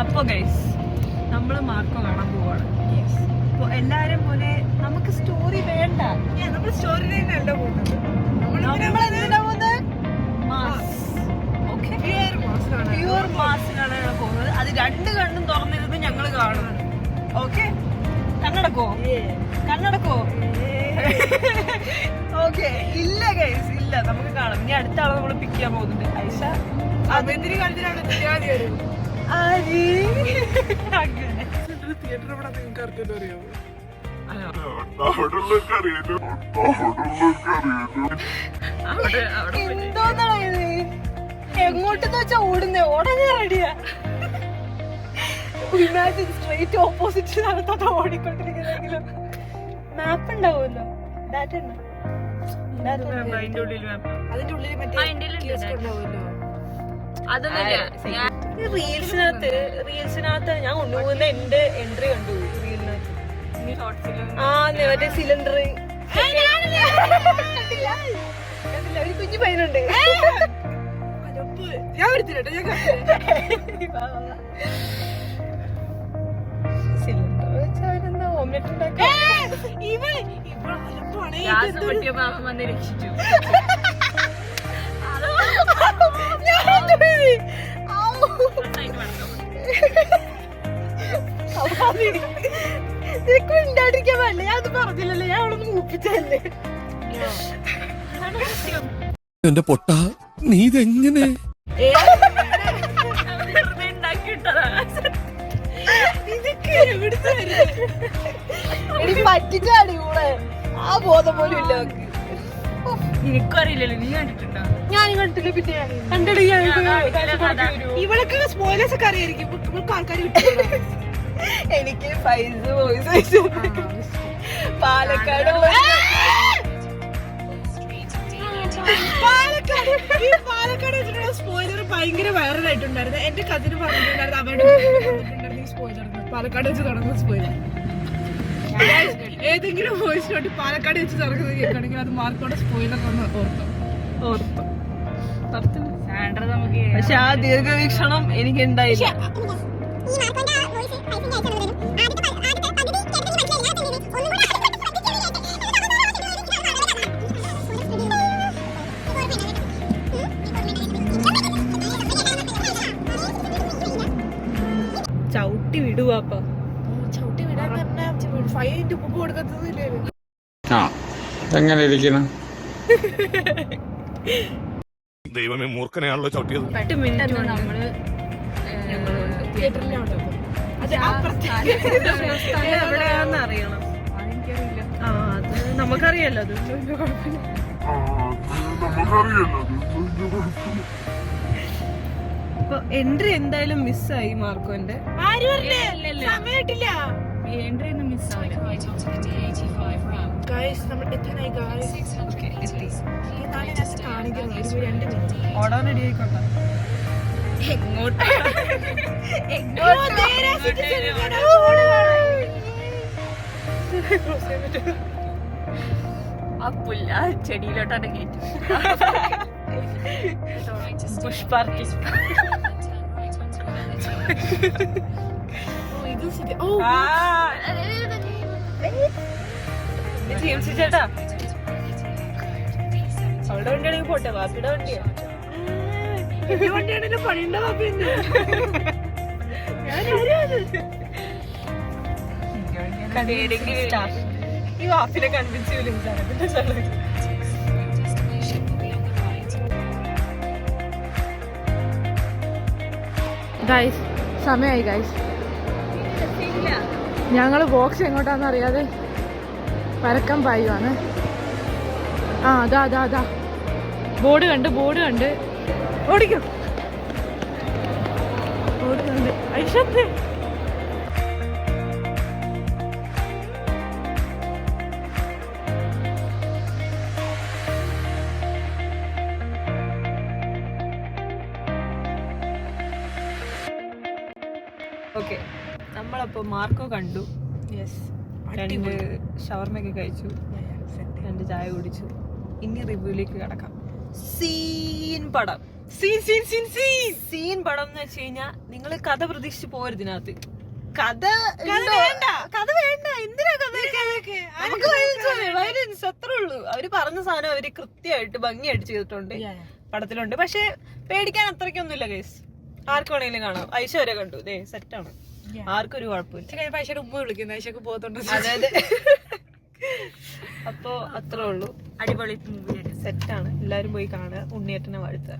അപ്പൊ ഗൈസ് നമ്മള് മാർക്കോ കാണാൻ പോവാണ്. അപ്പൊ എല്ലാരും പോലെ നമുക്ക് സ്റ്റോറി വേണ്ട, നമ്മൾ സ്റ്റോറി തന്നെയല്ല പോകുന്നത്. പ്യൂർ മാസിലാണ് പോകുന്നത്. അത് 2 കണ്ണും തുറന്നിരുന്ന് ഞങ്ങള് കാണുന്നത്. ഓക്കെ, കണ്ണടക്കോ കണ്ണടക്കോ? ഓക്കെ, ഇല്ല ഗൈസ് ഇല്ല, നമുക്ക് കാണാം. ഇനി അടുത്ത ആളെ നമ്മള് പിക്ക് ചെയ്യാൻ പോകുന്നുണ്ട്. ഐഷ അതെന്തിന് കണ്ടിട്ടാണ് തിയേറ്റർ ഇവിടെ നിങ്ങൾക്ക് ആർക്കെല്ലാം അറിയാമോ? എന്തോന്നാണ് എങ്ങോട്ടെന്ന് വെച്ചാ ഓടുന്നേ? ഓടാൻ റെഡിയാ. ഇമാജിൻ സ്ട്രേറ്റ് ഓപ്പോസിറ്റ് സ്ഥലത്തോട്ട് ഓടിക്കൊണ്ടിരിക്കുന്നെങ്കിലും മാപ്പ് ഉണ്ടാവുമല്ലോ. ഡാറ്റ അതിന്റെ ഉള്ളിൽ റീൽസിനകത്ത് ഞാൻ കൊണ്ടുപോകുന്ന എന്റെ എൻട്രി കണ്ടു റീലിനകത്ത്. മറ്റേ സിലിണ്ടർ ഒരു കുഞ്ഞു പയ്യനുണ്ട്. ഞാൻ എടുത്തിട്ടോ സിലിണ്ടർ വെച്ചാ ഓംലെറ്റ് ഉണ്ടാക്കാൻ വന്ന് രക്ഷിച്ചു. ഉണ്ടാണ്ടിരിക്കാൻ പാടില്ല. ഞാൻ അത് പറഞ്ഞില്ലല്ലോ, ഞാൻ അവളൊന്ന് മൂപ്പിച്ചല്ലേ. എന്റെ പൊട്ട, നീ ഇതെങ്ങനെ പറ്റിച്ചാടി കൂടെ? ആ ബോധം പോലും ഇല്ല. എനിക്കും അറിയില്ലല്ലോ, നീ കണ്ടിട്ടുണ്ടോ? ഞാനും കണ്ടിട്ടില്ല. പിന്നെ കണ്ടിട്ട് ഇവളൊക്കെ സ്പോയിലേഴ്സ് ഒക്കെ അറിയായിരിക്കും. ആൾക്കാർ എനിക്ക് ഫൈസ് വോയിസ് പാലക്കാട് പാലക്കാട് വെച്ചിട്ടുള്ള സ്പോയിലർ ഭയങ്കര വൈറലായിട്ടുണ്ടായിരുന്നു. എന്റെ കസിന് പറഞ്ഞിട്ടുണ്ടായിരുന്നു അവരുടെ സ്പോയിലർ പാലക്കാട് വെച്ച് തുടങ്ങുന്ന സ്പോയിലർ. ഏതെങ്കിലും വോയിസ് നോട്ട് പാലക്കാട് വെച്ച് തുടങ്ങുന്നത് കേൾക്കുകയാണെങ്കിൽ അത് മാർക്കോടെ സ്പോയിലർ ഒന്ന് ഓർത്തോ. പക്ഷെ ആ ദീർഘവീക്ഷണം എനിക്ക് ഉണ്ടായില്ല. ചവിട്ടി വിടുവാപ്പ. ചവിട്ടി വിടാൻ ഫൈൻ്റെ ഉപ്പ് കൊടുക്കത്തില്ലേ? എങ്ങനെ ഇരിക്കണം? ദൈവമേ, മൂർഖനെയാണല്ലോ ചവിട്ടിയത്. 8 മിനിറ്റ് നമ്മള് തിയേറ്ററിലോട്ട് എവിടെയാന്ന് അറിയണം. അത് നമുക്കറിയാലോ. അത് കുഴപ്പമില്ല. അപ്പൊ എൻട്രി എന്തായാലും മിസ്സായി മാർക്കോന്റെ. സമയമായിട്ടില്ല. എൻട്രി ഒന്നും മിസ്സാവില്ല. ഓടാൻ റെഡി ആയിക്കോട്ടെ. ആ പുല്ല ചെടിയിലോട്ടാണ് കയറ്റി. പുഷ്പാർക്കി ചേട്ടാ അവളുടെ വണ്ടിയാണെങ്കിൽ പോട്ടെ, വാപ്പിയുടെ വണ്ടിയാ. വണ്ടിയാണെങ്കിലും പണിയുണ്ട വാപ്പി. ഈ വാപ്പിനെ കൺവിൻസ് ചെയ്യില്ല. ഗൈസ് സമയമായി ഗൈസ്. ഞങ്ങള് ബോക്സ് എങ്ങോട്ടാന്ന് അറിയാതെ പരക്കം പായുവാണ്. അതാ ബോർഡ് കണ്ട് ഓടിക്കും. ബോർഡ് കണ്ട് ഐഷത്ത് ഓക്കെ. നമ്മളപ്പോ മാർക്കോ കണ്ടു. യെസ്, 2 ഷവർമയൊക്കെ കഴിച്ചു, 2 ചായ കുടിച്ചു. ഇനി റിവ്യൂലേക്ക് കിടക്കാം. സീൻ പടം. സീൻ പടം എന്ന് വെച്ച് കഴിഞ്ഞാ നിങ്ങള് കഥ പ്രതീക്ഷിച്ച് പോരുത് ഇതിനകത്ത്. കഥ വേണ്ട, എന്തിനാ കഥയൊക്കെ? നമുക്ക് വയലൻസ് അത്രേ ഉള്ളൂ. അവര് പറഞ്ഞ സാധനം അവര് കൃത്യമായിട്ട് ഭംഗിയായിട്ട് ചെയ്തിട്ടുണ്ട്, പടത്തിലുണ്ട്. പക്ഷെ പേടിക്കാൻ അത്രയ്ക്കൊന്നുമില്ല കേസ്. ആർക്ക് വേണമെങ്കിലും കാണാം. ഐശ വരെ കണ്ടു, ഇതേ സെറ്റാണ്, ആർക്കും ഒരു കുഴപ്പമില്ല. ഐശയുടെ ഉമ്മ വിളിക്കുന്നു, ഐശക്ക് പോകത്തുണ്ട്. അതെ അപ്പൊ അത്രേ ഉള്ളൂ. അടിപൊളി മൂവി സെറ്റാണ്, എല്ലാരും പോയി കാണുക. ഉണ്ണിയേട്ടനെ വാഴ്ത്തുക.